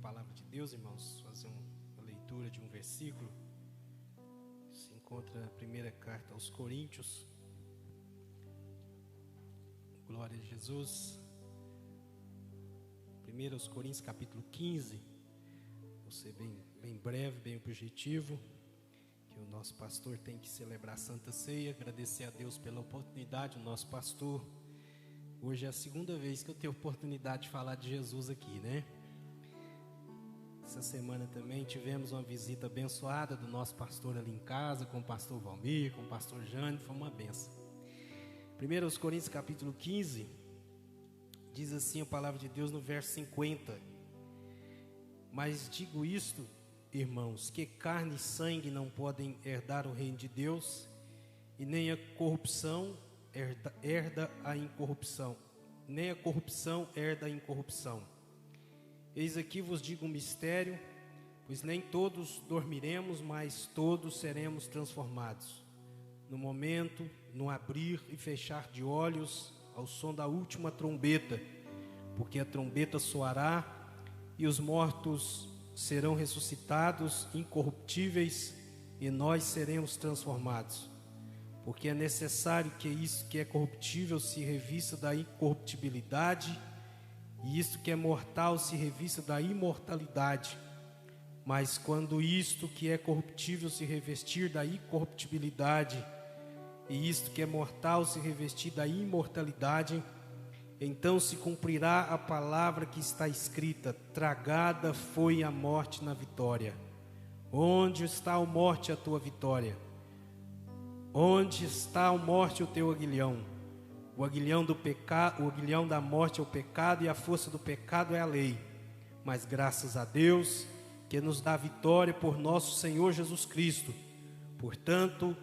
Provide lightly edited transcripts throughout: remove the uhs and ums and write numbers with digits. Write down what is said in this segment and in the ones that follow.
palavra de Deus, irmãos, fazer uma leitura de um versículo. Se encontra na primeira carta aos Coríntios. Glória a Jesus. 1 aos Coríntios, capítulo 15. Vou ser bem breve, bem objetivo. Que o nosso pastor tem que celebrar a Santa Ceia. Agradecer a Deus pela oportunidade, o nosso pastor. Hoje é a segunda vez que eu tenho oportunidade de falar de Jesus aqui, né? Essa semana também tivemos uma visita abençoada do nosso pastor ali em casa, com o pastor Valmir, com o pastor Jânio, foi uma benção. 1 aos Coríntios capítulo 15, diz assim a palavra de Deus no verso 50. Mas digo isto, irmãos, que carne e sangue não podem herdar o reino de Deus, e nem a corrupção herda a incorrupção, nem a corrupção herda a incorrupção. Eis aqui vos digo um mistério, pois nem todos dormiremos, mas todos seremos transformados. No momento, no abrir e fechar de olhos, ao som da última trombeta, porque a trombeta soará e os mortos serão ressuscitados incorruptíveis e nós seremos transformados. Porque é necessário que isso que é corruptível se revista da incorruptibilidade e isto que é mortal se revista da imortalidade. Mas quando isto que é corruptível se revestir da incorruptibilidade e isto que é mortal se revestir da imortalidade, então se cumprirá a palavra que está escrita: tragada foi a morte na vitória. Onde está a morte, a tua vitória? Onde está a morte, o teu aguilhão? O aguilhão do pecado, o aguilhão da morte é o pecado, e a força do pecado é a lei. Mas graças a Deus que nos dá vitória por nosso Senhor Jesus Cristo. Portanto,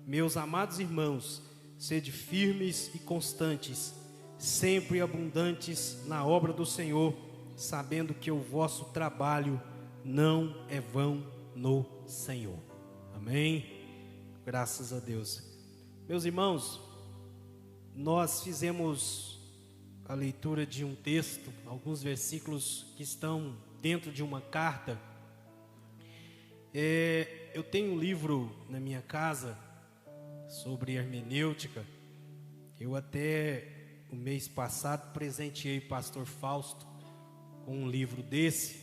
meus amados irmãos, sede firmes e constantes, sempre abundantes na obra do Senhor, sabendo que o vosso trabalho não é vão no Senhor. Amém? Graças a Deus. Meus irmãos, nós fizemos a leitura de um texto, alguns versículos que estão dentro de uma carta. Eu tenho um livro na minha casa sobre hermenêutica. Eu até o mês passado presenteei o pastor Fausto com um livro desse.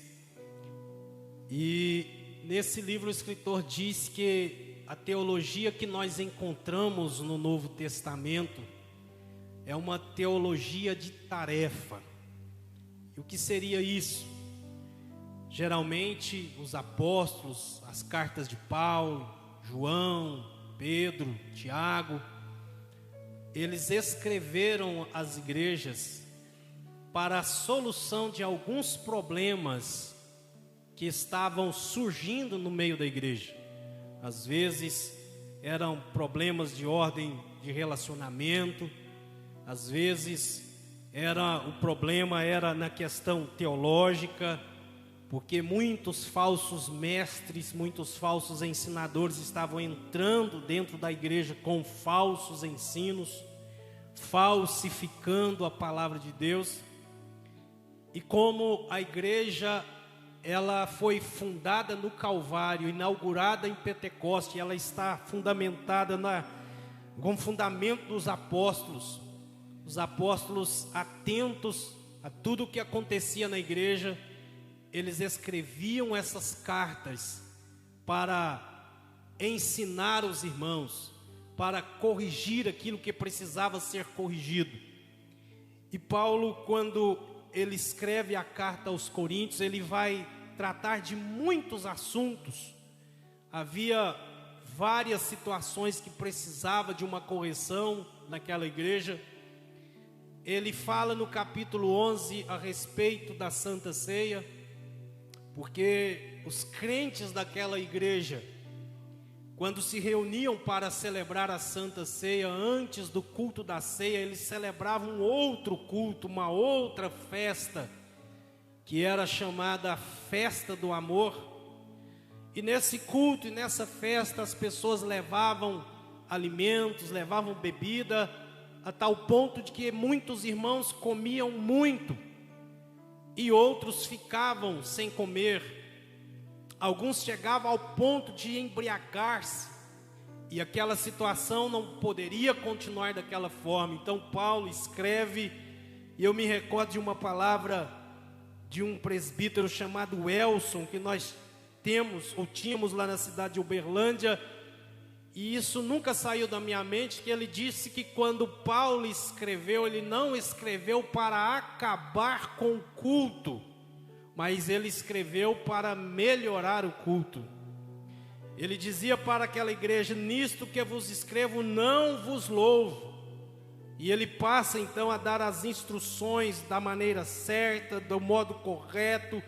E nesse livro o escritor diz que a teologia que nós encontramos no Novo Testamento é uma teologia de tarefa. E o que seria isso? Geralmente os apóstolos, as cartas de Paulo, João, Pedro, Tiago, eles escreveram às igrejas para a solução de alguns problemas que estavam surgindo no meio da igreja. Às vezes eram problemas de ordem de relacionamento, às vezes o problema era na questão teológica, porque muitos falsos mestres, muitos falsos ensinadores estavam entrando dentro da igreja com falsos ensinos, falsificando a palavra de Deus. E como a igreja, ela foi fundada no Calvário, inaugurada em Pentecoste, ela está fundamentada com o fundamento dos apóstolos. Os apóstolos, atentos a tudo o que acontecia na igreja, eles escreviam essas cartas para ensinar os irmãos, para corrigir aquilo que precisava ser corrigido. E Paulo, quando ele escreve a carta aos Coríntios, ele vai tratar de muitos assuntos. Havia várias situações que precisavam de uma correção naquela igreja. Ele fala no capítulo 11 a respeito da Santa Ceia, porque os crentes daquela igreja, quando se reuniam para celebrar a Santa Ceia, antes do culto da ceia, eles celebravam um outro culto, uma outra festa, que era chamada Festa do Amor. E nesse culto e nessa festa as pessoas levavam alimentos, levavam bebida, a tal ponto de que muitos irmãos comiam muito. e outros ficavam sem comer. Alguns chegavam ao ponto de embriagar-se, e aquela situação não poderia continuar daquela forma. Então Paulo escreve, e eu me recordo de uma palavra de um presbítero chamado Elson, que nós tínhamos lá na cidade de Uberlândia, e isso nunca saiu da minha mente, que ele disse que quando Paulo escreveu, ele não escreveu para acabar com o culto, mas ele escreveu para melhorar o culto. Ele dizia para aquela igreja: nisto que vos escrevo não vos louvo. E ele passa então a dar as instruções da maneira certa, do modo correto,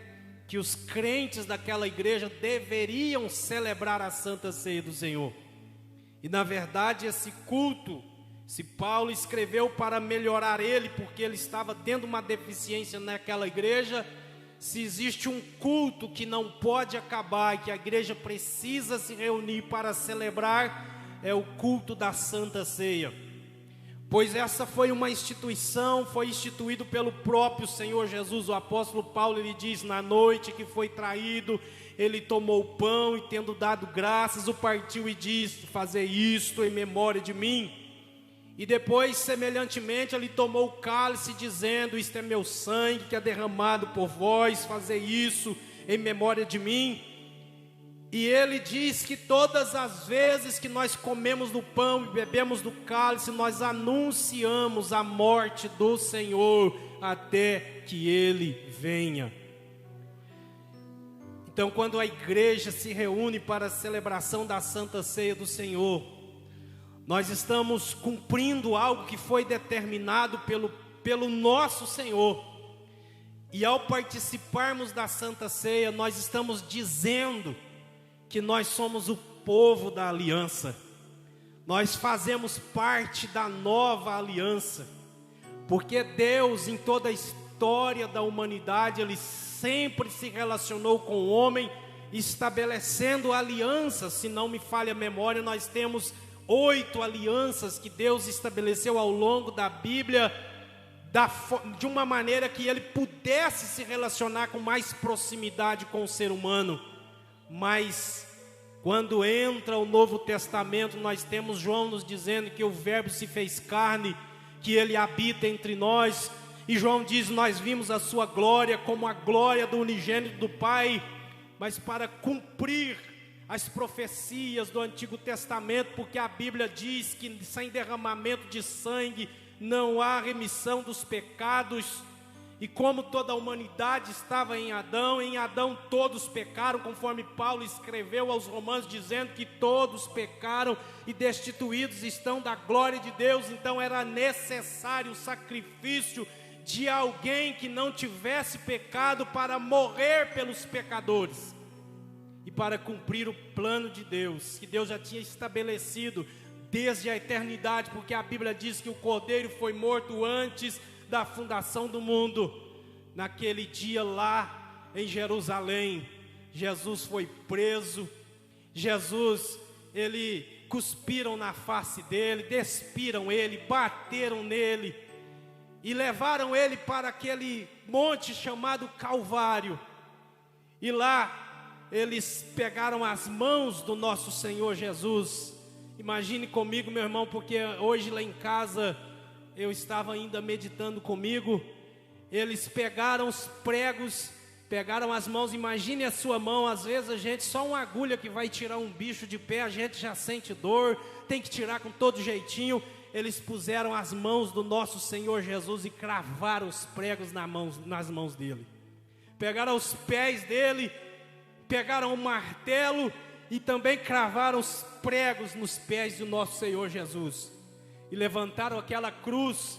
que os crentes daquela igreja deveriam celebrar a Santa Ceia do Senhor. E na verdade esse culto, se Paulo escreveu para melhorar ele, porque ele estava tendo uma deficiência naquela igreja, se existe um culto que não pode acabar, e que a igreja precisa se reunir para celebrar, é o culto da Santa Ceia. Pois essa foi uma instituição, foi instituído pelo próprio Senhor Jesus. O apóstolo Paulo, ele diz: na noite que foi traído, ele tomou o pão e, tendo dado graças, o partiu e disse: fazei isto em memória de mim. E depois, semelhantemente, ele tomou o cálice, dizendo: isto é meu sangue que é derramado por vós, fazei isso em memória de mim. E ele diz que todas as vezes que nós comemos do pão e bebemos do cálice, nós anunciamos a morte do Senhor até que Ele venha. Então, quando a igreja se reúne para a celebração da Santa Ceia do Senhor, nós estamos cumprindo algo que foi determinado pelo nosso Senhor. E ao participarmos da Santa Ceia, nós estamos dizendo que nós somos o povo da aliança. Nós fazemos parte da nova aliança, porque Deus, em toda a história da humanidade, Ele sempre se relacionou com o homem, estabelecendo alianças. Se não me falha a memória, nós temos 8 alianças que Deus estabeleceu ao longo da Bíblia, de uma maneira que Ele pudesse se relacionar com mais proximidade com o ser humano. Mas quando entra o Novo Testamento, nós temos João nos dizendo que o Verbo se fez carne, que Ele habita entre nós. E João diz: nós vimos a sua glória como a glória do unigênito do Pai. Mas para cumprir as profecias do Antigo Testamento, porque a Bíblia diz que sem derramamento de sangue não há remissão dos pecados. E como toda a humanidade estava em Adão todos pecaram, conforme Paulo escreveu aos Romanos, dizendo que todos pecaram e destituídos estão da glória de Deus. Então era necessário o sacrifício de alguém que não tivesse pecado para morrer pelos pecadores. E para cumprir o plano de Deus, que Deus já tinha estabelecido desde a eternidade, porque a Bíblia diz que o Cordeiro foi morto antes da fundação do mundo. Naquele dia lá em Jerusalém, Jesus foi preso. Jesus, cuspiram na face dele, despiram ele, bateram nele e levaram ele para aquele monte chamado Calvário. E lá eles pegaram as mãos do nosso Senhor Jesus. Imagine comigo, meu irmão, porque hoje lá em casa eu estava ainda meditando comigo. Eles pegaram os pregos, pegaram as mãos. Imagine a sua mão. Às vezes a gente, só uma agulha que vai tirar um bicho de pé, a gente já sente dor, tem que tirar com todo jeitinho. Eles puseram as mãos do nosso Senhor Jesus e cravaram os pregos nas mãos dele. Pegaram os pés dele, pegaram o martelo e também cravaram os pregos nos pés do nosso Senhor Jesus. E levantaram aquela cruz.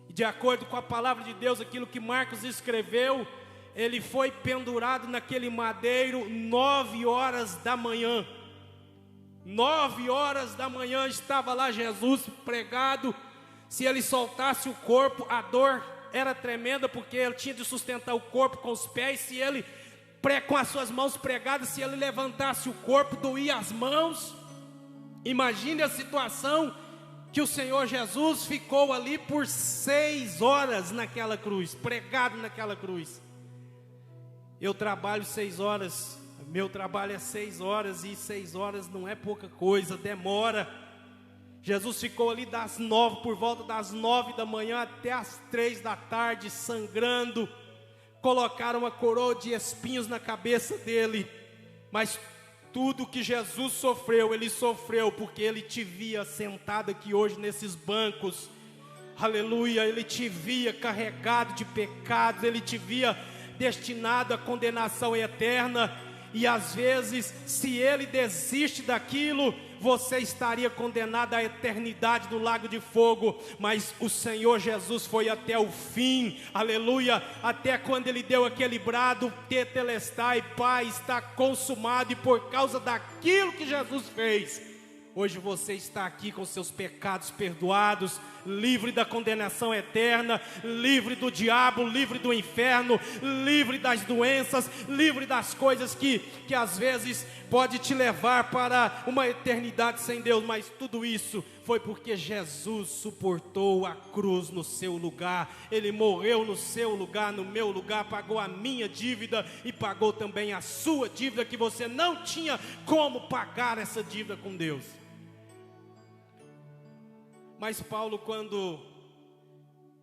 E de acordo com a palavra de Deus, aquilo que Marcos escreveu, ele foi pendurado naquele madeiro 9 horas da manhã. 9 horas da manhã estava lá Jesus pregado. Se ele soltasse o corpo, a dor era tremenda, porque ele tinha de sustentar o corpo com os pés. Se ele, com as suas mãos pregadas, se ele levantasse o corpo, doía as mãos. Imagine a situação que o Senhor Jesus ficou ali por 6 horas naquela cruz, pregado naquela cruz. Eu trabalho 6 horas, meu trabalho é 6 horas, e 6 horas não é pouca coisa, demora. Jesus ficou ali por volta das 9 da manhã até as 3 da tarde, sangrando. Colocaram uma coroa de espinhos na cabeça dele, mas tudo que Jesus sofreu, ele sofreu porque ele te via sentado aqui hoje nesses bancos, aleluia. Ele te via carregado de pecados, ele te via destinado à condenação eterna, e às vezes, se ele desiste daquilo, você estaria condenado à eternidade do lago de fogo. Mas o Senhor Jesus foi até o fim, aleluia, até quando ele deu aquele brado, tetelestai, Pai, está consumado. E por causa daquilo que Jesus fez, hoje você está aqui com seus pecados perdoados, livre da condenação eterna, livre do diabo, livre do inferno, livre das doenças, livre das coisas que às vezes pode te levar para uma eternidade sem Deus. Mas tudo isso foi porque Jesus suportou a cruz no seu lugar. Ele morreu no seu lugar, no meu lugar, pagou a minha dívida e pagou também a sua dívida, que você não tinha como pagar essa dívida com Deus. Mas Paulo, quando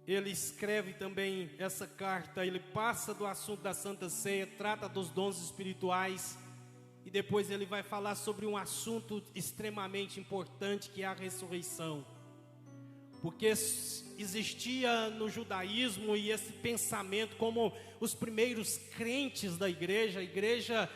ele escreve também essa carta, ele passa do assunto da Santa Ceia, trata dos dons espirituais, e depois ele vai falar sobre um assunto extremamente importante, que é a ressurreição. Porque existia no judaísmo e esse pensamento, como os primeiros crentes da igreja, a igreja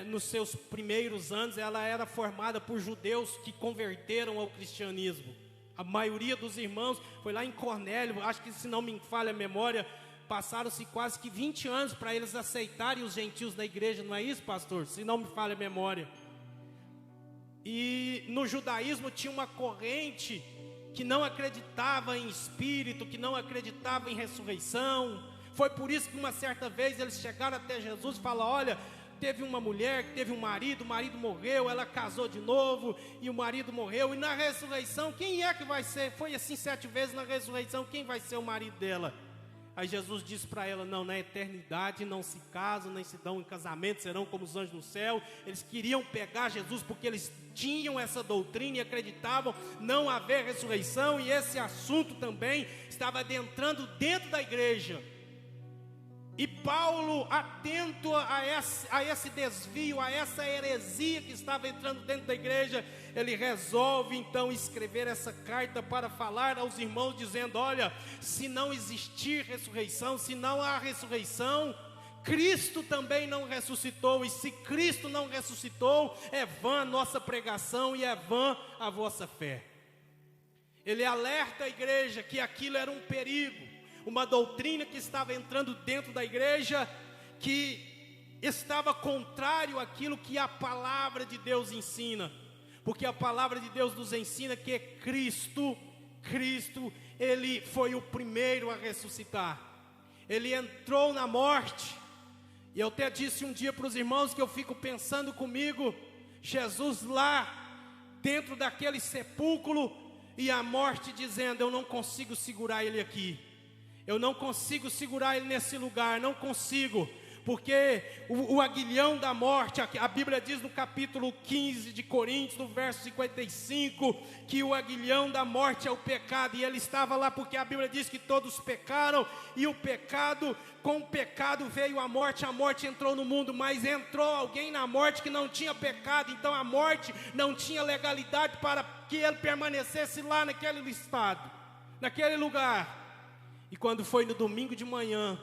nos seus primeiros anos, ela era formada por judeus que converteram ao cristianismo. A maioria dos irmãos foi lá em Cornélio, acho que, se não me falha a memória, passaram-se quase que 20 anos para eles aceitarem os gentios na igreja, não é isso, pastor? Se não me falha a memória. E no judaísmo tinha uma corrente que não acreditava em espírito, que não acreditava em ressurreição. Foi por isso que uma certa vez eles chegaram até Jesus e falaram: olha, teve uma mulher que teve um marido, o marido morreu, ela casou de novo e o marido morreu, e na ressurreição, quem é que vai ser? Foi assim 7 vezes, na ressurreição, quem vai ser o marido dela? Aí Jesus disse para ela: não, na eternidade não se casam, nem se dão em casamento, serão como os anjos no céu. Eles queriam pegar Jesus porque eles tinham essa doutrina e acreditavam não haver ressurreição, e esse assunto também estava adentrando dentro da igreja. E Paulo, atento a esse desvio, a essa heresia que estava entrando dentro da igreja, ele resolve então escrever essa carta para falar aos irmãos, dizendo: olha, se não existir ressurreição, se não há ressurreição, Cristo também não ressuscitou, e se Cristo não ressuscitou, é vã a nossa pregação e é vã a vossa fé. Ele alerta a igreja que aquilo era um perigo, uma doutrina que estava entrando dentro da igreja, que estava contrário àquilo que a palavra de Deus ensina. Porque a palavra de Deus nos ensina que Cristo, Ele foi o primeiro a ressuscitar. Ele entrou na morte. E eu até disse um dia para os irmãos que eu fico pensando comigo, Jesus lá dentro daquele sepulcro, e a morte dizendo: eu não consigo segurar ele aqui. Eu não consigo segurar ele nesse lugar, não consigo, porque o aguilhão da morte, a Bíblia diz no capítulo 15 de Coríntios, no verso 55, que o aguilhão da morte é o pecado, e ele estava lá porque a Bíblia diz que todos pecaram, e o pecado, com o pecado veio a morte entrou no mundo, mas entrou alguém na morte que não tinha pecado, então a morte não tinha legalidade para que ele permanecesse lá naquele estado, naquele lugar. E quando foi no domingo de manhã,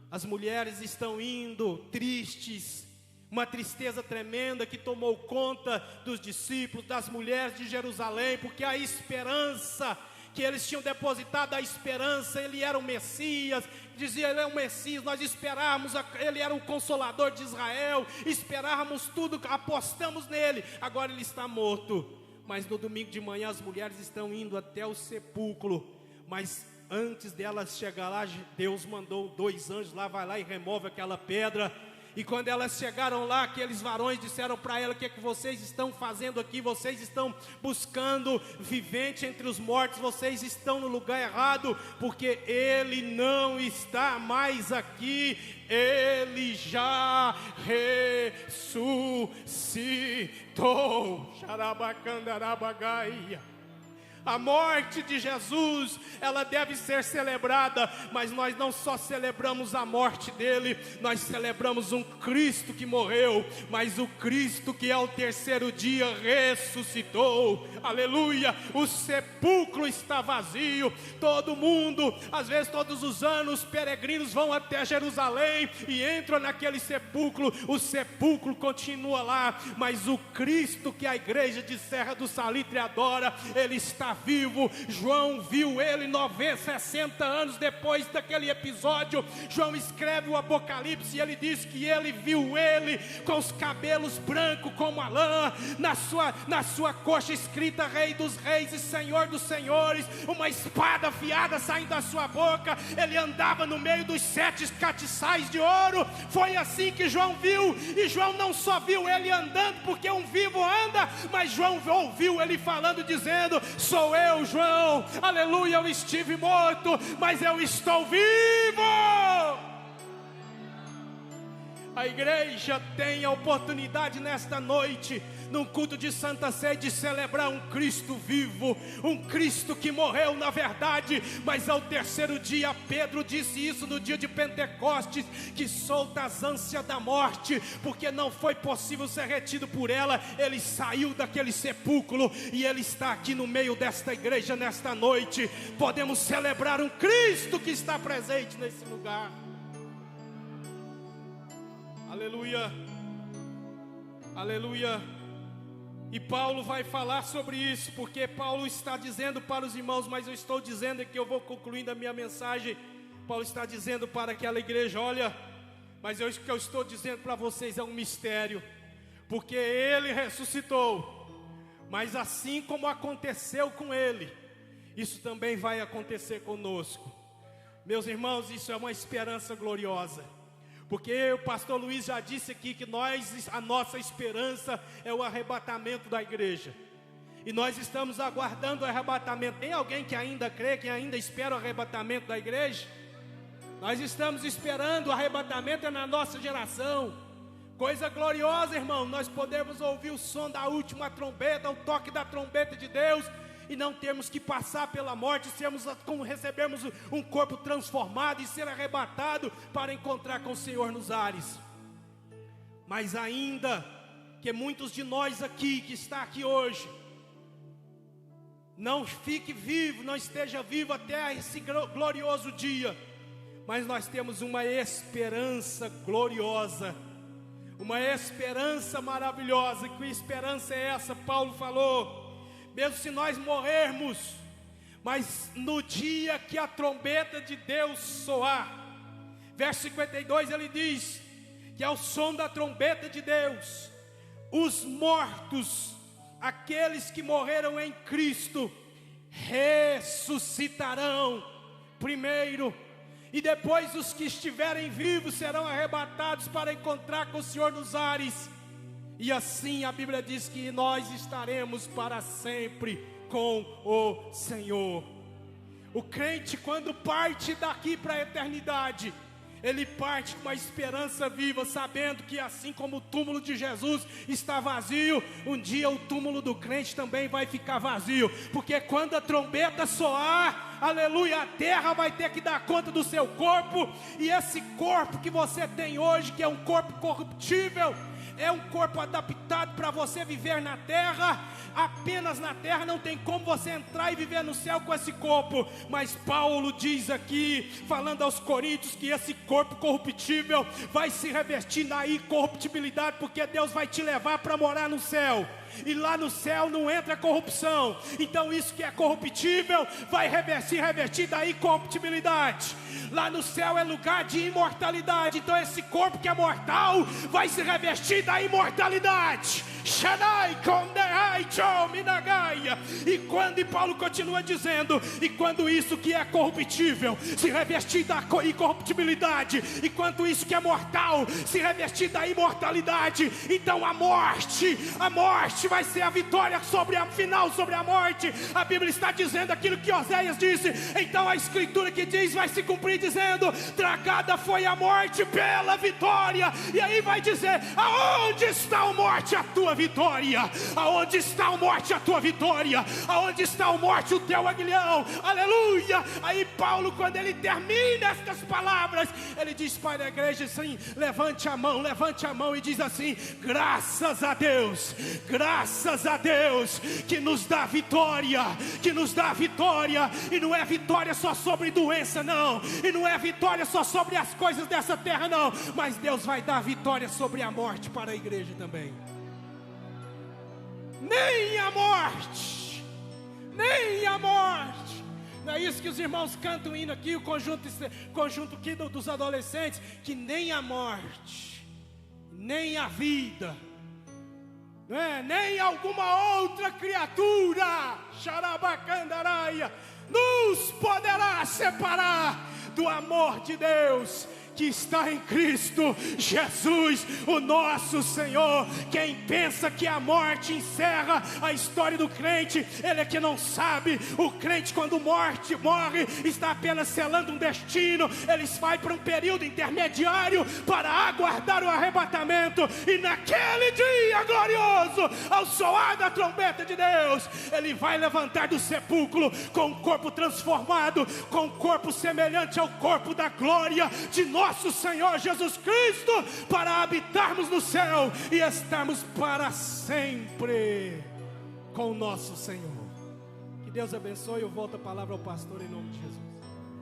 as mulheres estão indo tristes, uma tristeza tremenda que tomou conta dos discípulos, das mulheres de Jerusalém, porque a esperança que eles tinham depositado, a esperança, ele era o Messias, dizia: ele é o Messias, nós esperávamos, ele era o Consolador de Israel, esperávamos tudo, apostamos nele, agora ele está morto. Mas no domingo de manhã as mulheres estão indo até o sepulcro, mas antes delas chegar lá, Deus mandou 2 anjos lá, vai lá e remove aquela pedra, E quando elas chegaram lá, aqueles varões disseram para ela: o que é que vocês estão fazendo aqui? Vocês estão buscando vivente entre os mortos, vocês estão no lugar errado, porque ele não está mais aqui, ele já ressuscitou. Xarabacandarabagaia. A morte de Jesus, ela deve ser celebrada, mas nós não só celebramos a morte dele, nós celebramos um Cristo que morreu, mas o Cristo que ao terceiro dia ressuscitou. Aleluia! O sepulcro está vazio. Todo mundo, às vezes todos os anos, peregrinos vão até Jerusalém e entram naquele sepulcro. O sepulcro continua lá, mas o Cristo que a igreja de Serra do Salitre adora, ele está vivo. João viu ele 60 anos depois daquele episódio. João escreve o Apocalipse e ele diz que ele viu ele com os cabelos brancos como a lã, na sua coxa escrita Rei dos Reis e Senhor dos Senhores, uma espada afiada saindo da sua boca. Ele andava no meio dos 7 castiçais de ouro. Foi assim que João viu, e João não só viu ele andando, porque um vivo anda, mas João ouviu ele falando, dizendo: sou eu, João, aleluia, eu estive morto, mas eu estou vivo. A igreja tem a oportunidade nesta noite, num culto de Santa Ceia, de celebrar um Cristo vivo, um Cristo que morreu na verdade, mas ao terceiro dia. Pedro disse isso no dia de Pentecostes, que solta as ânsias da morte, porque não foi possível ser retido por ela. Ele saiu daquele sepulcro e ele está aqui no meio desta igreja nesta noite. Podemos celebrar um Cristo que está presente nesse lugar. Aleluia, aleluia. E Paulo vai falar sobre isso, porque Paulo está dizendo para os irmãos, mas eu estou dizendo que eu vou concluindo a minha mensagem. Paulo está dizendo para aquela igreja: olha, mas o que eu estou dizendo para vocês é um mistério, porque ele ressuscitou, mas assim como aconteceu com ele, isso também vai acontecer conosco. Meus irmãos, isso é uma esperança gloriosa. Porque o pastor Luiz já disse aqui que a nossa esperança é o arrebatamento da igreja. E nós estamos aguardando o arrebatamento. Tem alguém que ainda crê, que ainda espera o arrebatamento da igreja? Nós estamos esperando o arrebatamento na nossa geração. Coisa gloriosa, irmão, nós podemos ouvir o som da última trombeta, o toque da trombeta de Deus, e não temos que passar pela morte, recebermos um corpo transformado e ser arrebatado para encontrar com o Senhor nos ares. Mas ainda que muitos de nós aqui, que está aqui hoje, não fique vivo, não esteja vivo até esse glorioso dia, mas nós temos uma esperança gloriosa, uma esperança maravilhosa. Que esperança é essa? Paulo falou: mesmo se nós morrermos, mas no dia que a trombeta de Deus soar, verso 52, ele diz que ao som da trombeta de Deus, os mortos, aqueles que morreram em Cristo, ressuscitarão primeiro, e depois os que estiverem vivos serão arrebatados para encontrar com o Senhor nos ares. E assim a Bíblia diz que nós estaremos para sempre com o Senhor. O crente, quando parte daqui para a eternidade, ele parte com uma esperança viva, sabendo que assim como o túmulo de Jesus está vazio, um dia o túmulo do crente também vai ficar vazio. Porque quando a trombeta soar, aleluia, a terra vai ter que dar conta do seu corpo. E esse corpo que você tem hoje, que é um corpo corruptível, é um corpo adaptado para você viver na terra, apenas na terra. Não tem como você entrar e viver no céu com esse corpo. Mas Paulo diz aqui, falando aos coríntios, que esse corpo corruptível vai se revestir na incorruptibilidade, porque Deus vai te levar para morar no céu. e lá no céu não entra corrupção. Então isso que é corruptível vai se revestir da incorruptibilidade. Lá no céu é lugar de imortalidade. Então esse corpo que é mortal vai se revestir da imortalidade. E Paulo continua dizendo: e quando isso que é corruptível se revestir da incorruptibilidade, e quando isso que é mortal se revestir da imortalidade, então a morte vai ser a vitória final sobre a morte. A Bíblia está dizendo aquilo que Oséias disse. Então a escritura que diz vai se cumprir, dizendo: tragada foi a morte pela vitória. E aí vai dizer: aonde está a morte, a tua vitória? Aonde está a morte, a tua vitória? Aonde está a morte, o teu aguilhão? Aleluia! Aí Paulo, quando ele termina estas palavras, ele diz para a igreja assim: levante a mão e diz assim: graças a Deus que nos dá vitória, e não é vitória só sobre doença não, e não é vitória só sobre as coisas dessa terra não, mas Deus vai dar vitória sobre a morte para a igreja também. Nem a morte. Não é isso que os irmãos cantam indo aqui, o conjunto aqui dos adolescentes, que nem a morte, nem a vida, não é? Nem alguma outra criatura, xarabacandaraia, nos poderá separar do amor de Deus que está em Cristo Jesus, o nosso Senhor. Quem pensa que a morte encerra a história do crente, ele é que não sabe. O crente, quando morre, está apenas selando um destino. Ele vai para um período intermediário para aguardar o arrebatamento, e naquele dia glorioso, ao soar da trombeta de Deus, ele vai levantar do sepulcro com um corpo transformado, com um corpo semelhante ao corpo da glória de nosso Senhor Jesus Cristo, para habitarmos no céu e estarmos para sempre com o nosso Senhor. Que Deus abençoe. Eu volto a palavra ao pastor em nome de Jesus.